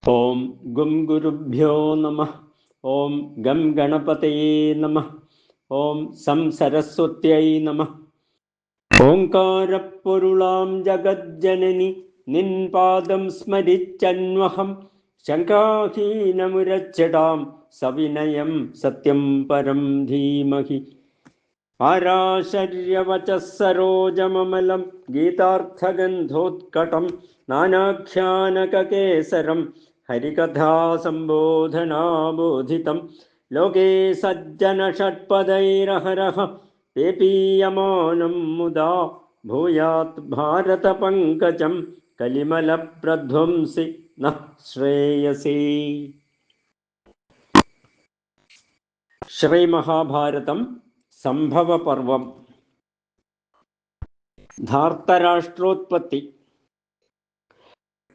ഓം ഗും ഗുരുഭ്യോ നമഃ. ഓം ഗം ഗണപതയേ നമഃ. ഓം സം സരസ്വത്यै നമഃ. ഓംകാരപ്പൊരുളാം ജഗജ്ജനനി നിൻ പാദം സ്മരിച്ചന്വഹം ശങ്കാഹീനമുരച്ചിടാം സവിനയം സത്യം പരം ധീമഹി. ആരാശര്യവചഃ സരോജമമലം ഗീതാർത്ഥഗന്ധോത്കടം നാനാഖ്യാനകകേസരം ഹരികഥാസംബോധനാബോധിതം ലോകേ സജ്ജനഷട്പദൈരഹരഃ പേപീയമാനം മുദാ ഭൂയാത് ഭാരതപങ്കജം കലിമലപ്രധ്വംസി നഃ ശ്രേയസേ. ശ്രീമഹാഭാരതം സംഭവപർവം. ധാർത്തരാഷ്ട്രോത്പത്തി.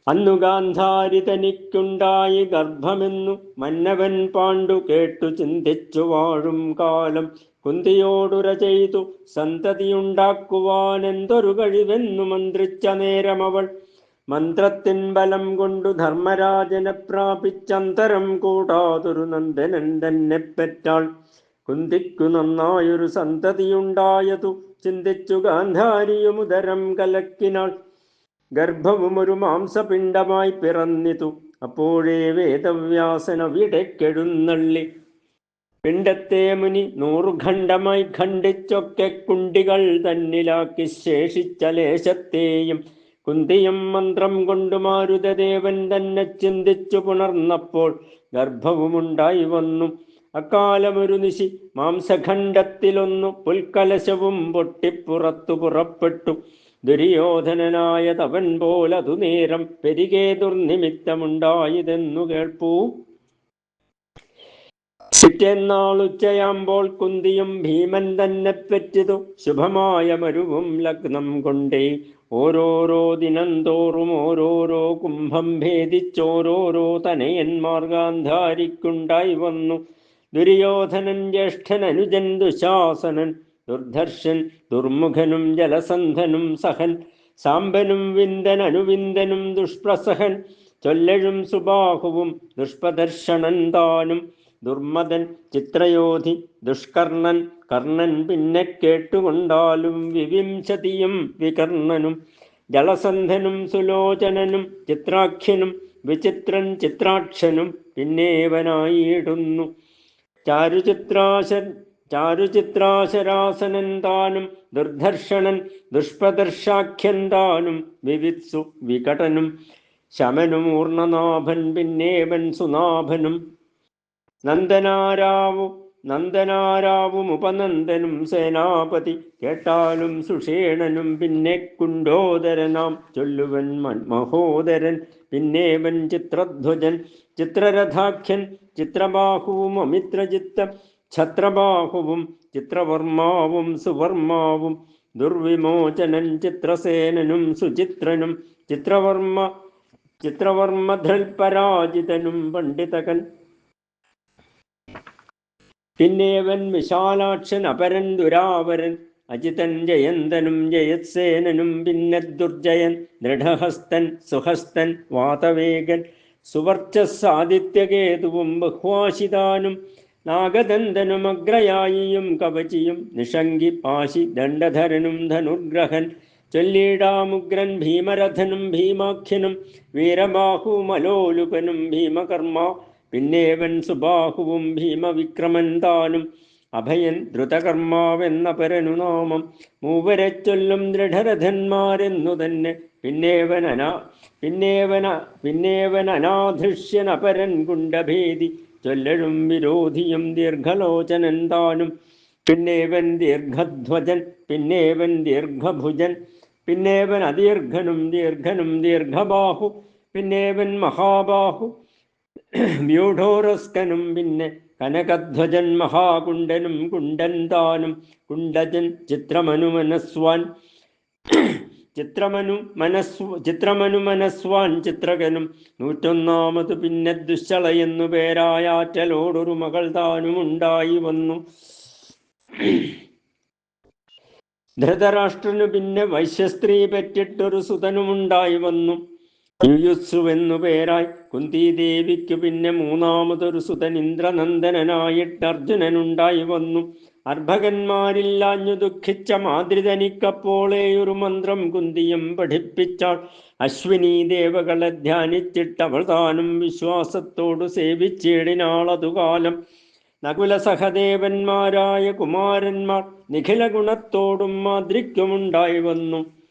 അന്നു ഗാന്ധാരി തനിക്കുണ്ടായി ഗർഭമെന്നു മന്നവൻ പാണ്ഡു കേട്ടു ചിന്തിച്ചു വാഴും കാലം കുന്തിയോടുര ചെയ്തു സന്തതിയുണ്ടാക്കുവാൻ എന്തൊരു കഴിവെന്നു മന്ത്രിച്ച നേരമവൾ മന്ത്രത്തിൻ ബലം കൊണ്ടു ധർമ്മരാജനെ പ്രാപിച്ചന്തരം കൂടാതൊരു നന്ദനൻ തന്നെ പെറ്റാൾ. കുന്തിക്കു നന്നായൊരു സന്തതിയുണ്ടായതു ചിന്തിച്ചു ഗാന്ധാരിയുമുദരം കലക്കിനാൾ. ഗർഭവും ഒരു മാംസപിണ്ഡമായി പിറന്നിതു. അപ്പോഴേ വേദവ്യാസനവിടക്കെഴുന്നള്ളി പിണ്ടത്തെ മുനി 100 ഖണ്ഡമായി ഖണ്ഡിച്ചൊക്കെ കുണ്ടികൾ തന്നിലാക്കി ശേഷിച്ച ലേശത്തെയും കുന്തിയും മന്ത്രം കൊണ്ടു മാരുതദേവൻ തന്നെ ചിന്തിച്ചു പുണർന്നപ്പോൾ ഗർഭവുമുണ്ടായി വന്നു. അക്കാലമൊരു നിശി മാംസഖണ്ഡത്തിലൊന്നു പുൽക്കലശവും പൊട്ടിപ്പുറത്തു പുറപ്പെട്ടു. ദുര്യോധനനായ തവൻ പോലതു നേരം പെരികെ ദുർനിമിത്തമുണ്ടായതെന്നു കേൾപ്പൂ. പിറ്റേന്നാളുച്ചയാമ്പോൾ കുന്തിയും ഭീമൻ തന്നെ പെറ്റിതു. ശുഭമായ മരുവും ലഗ്നം കൊണ്ടേ ഓരോരോ ദിനം തോറും ഓരോരോ കുംഭം ഭേദിച്ചോരോരോ തനയന്മാർ ഗാന്ധാരിക്കുണ്ടായി വന്നു. ദുര്യോധനൻ ജ്യേഷ്ഠൻ, അനുജൻ ദുശാസനൻ, ദുർധർഷൻ, ദുർമുഖനും ജലസന്ധനും സഹൻ, സാമ്പനും വിന്ദൻ, അനുവിന്ദനും ദുഷ്പ്രസഹൻ, ചൊല്ലഴും സുബാഹുവും ദുഷ്പദർശനൻ താനും, ദുർമദൻ, ചിത്രയോധി, ദുഷ്കർണൻ, കർണൻ, പിന്നെ കേട്ടുകൊണ്ടാലും വിവിംശതിയും വികർണനും, ജലസന്ധനും സുലോചനനും ചിത്രാഖ്യനും വിചിത്രൻ ചിത്രാക്ഷനും പിന്നേവനായിടുന്നു. ചാരുചിത്രാശരാസനൻ താനും, ദുർധർഷണൻ, ദുഷ്പദർശാഖ്യൻ താനും, വിവിത്സു വികടനും, ശമനുമൂർണനാഭൻ, പിന്നേവൻ സുനാഭനും, നന്ദനാരാവും ഉപനന്ദനും സേനാപതി, കേട്ടാലും സുഷേണനും, പിന്നെ കുണ്ടോദരനാം ചൊല്ലുവൻ മഹോദരൻ, പിന്നേവൻ ചിത്രധ്വജൻ, ചിത്രരഥാഖ്യൻ, ചിത്രബാഹുവും അമിത്രജിത്തം, ഛത്രബാഹുവും, ചിത്രവർമാവും സുവർമാവും, ദുർവിമോചനൻ, ചിത്രസേനനും സുചിത്രനും, ചിത്രവർമ്മധൽപരാജിതനും പണ്ഡിതകൻ, പിന്നേവൻ വിശാലാക്ഷൻ, അപരൻ ദുരാവരൻ, അജിതൻ, ജയന്തനും ജയത്സേനനും, പിന്നെ ദുർജയൻ, ദൃഢഹസ്തൻ, സുഹസ്തൻ, വാതവേഗൻ, സുവർച്ചസാദിത്യകേതുവും ബഹ്വാശിതാനും, നാഗദന്തനും അഗ്രയായിയും കവചിയും, നിഷങ്കി, പാശി, ദണ്ഡധരനും ധനുർഗ്രഹൻ, ചൊല്ലിടാമുഗ്രൻ, ഭീമരഥനും ഭീമാഖ്യനും, വീരബാഹുമലോലുപനും ഭീമകർമ്മ, പിന്നേവൻ സുബാഹുവും ഭീമവിക്രമൻ താനും, അഭയൻ, ദ്രുതകർമാവെന്ന പരനുനാമം, മൂവരെ ചൊല്ലും ദൃഢരഥന്മാരെന്നു തന്നെ, പിന്നേവൻ അനാധൃഷ്യൻ, അപരൻ കുണ്ടഭേദി, ചൊല്ലഴും വിരോധിയും ദീർഘലോചനൻ താനും, പിന്നേവൻ ദീർഘധ്വജൻ, പിന്നേവൻ ദീർഘഭുജൻ, പിന്നേവൻ അദീർഘനും ദീർഘബാഹു, പിന്നേവൻ മഹാബാഹു വ്യൂഢോരസ്കനും, പിന്നെ കനകധ്വജൻ, മഹാകുണ്ടനും കുണ്ടൻ താനും, കുണ്ടജൻ, ചിത്രമനുമനസ്വാൻ ചിത്രകനും, 101 പിന്നെ ദുശ്ശളയെന്നു പേരായ ആറ്റലോടൊരു മകൾ താനും ഉണ്ടായി വന്നു. ധൃതരാഷ്ട്രനു പിന്നെ വൈശ്യസ്ത്രീ പെറ്റിട്ടൊരു സുതനുമുണ്ടായി വന്നു. യുയുത്സുവെന്നു പേരായി കുന്തിദേവിക്കു പിന്നെ മൂന്നാമതൊരു സുതൻ ഇന്ദ്രനന്ദനായിട്ട് അർജുനനുണ്ടായി വന്നു. അർഭകന്മാരില്ലാഞ്ഞു ദുഃഖിച്ച മാതൃതനിക്കപ്പോളേയൊരു മന്ത്രം കുന്തിയും പഠിപ്പിച്ചാൾ. അശ്വിനി ദേവകളെ ധ്യാനിച്ചിട്ടവൾ താനും വിശ്വാസത്തോടു സേവിച്ചിടിനാളതുകാലം. നകുല സഹദേവന്മാരായ കുമാരന്മാർ നിഖില ഗുണത്തോടും മാതൃക്കുമുണ്ടായി വന്നു.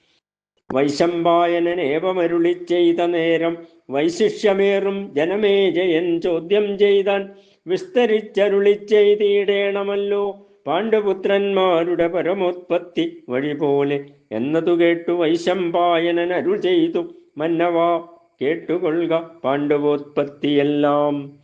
വൈശമ്പായനേവമരുളി ചെയ്ത നേരം വൈശിഷ്യമേറും ജനമേജയൻ ചോദ്യം ചെയ്താൻ. വിസ്തരിച്ചരുളി ചെയ്തിടേണമല്ലോ പാണ്ഡുപുത്രന്മാരുടെ പരമോത്പത്തി വഴി പോലെ എന്നതു കേട്ടു വൈശമ്പായനൻ അരുൾ ചെയ്തു. മന്നവാ കേട്ടുകൊള്ളുക പാണ്ഡവോത്പത്തിയെല്ലാം.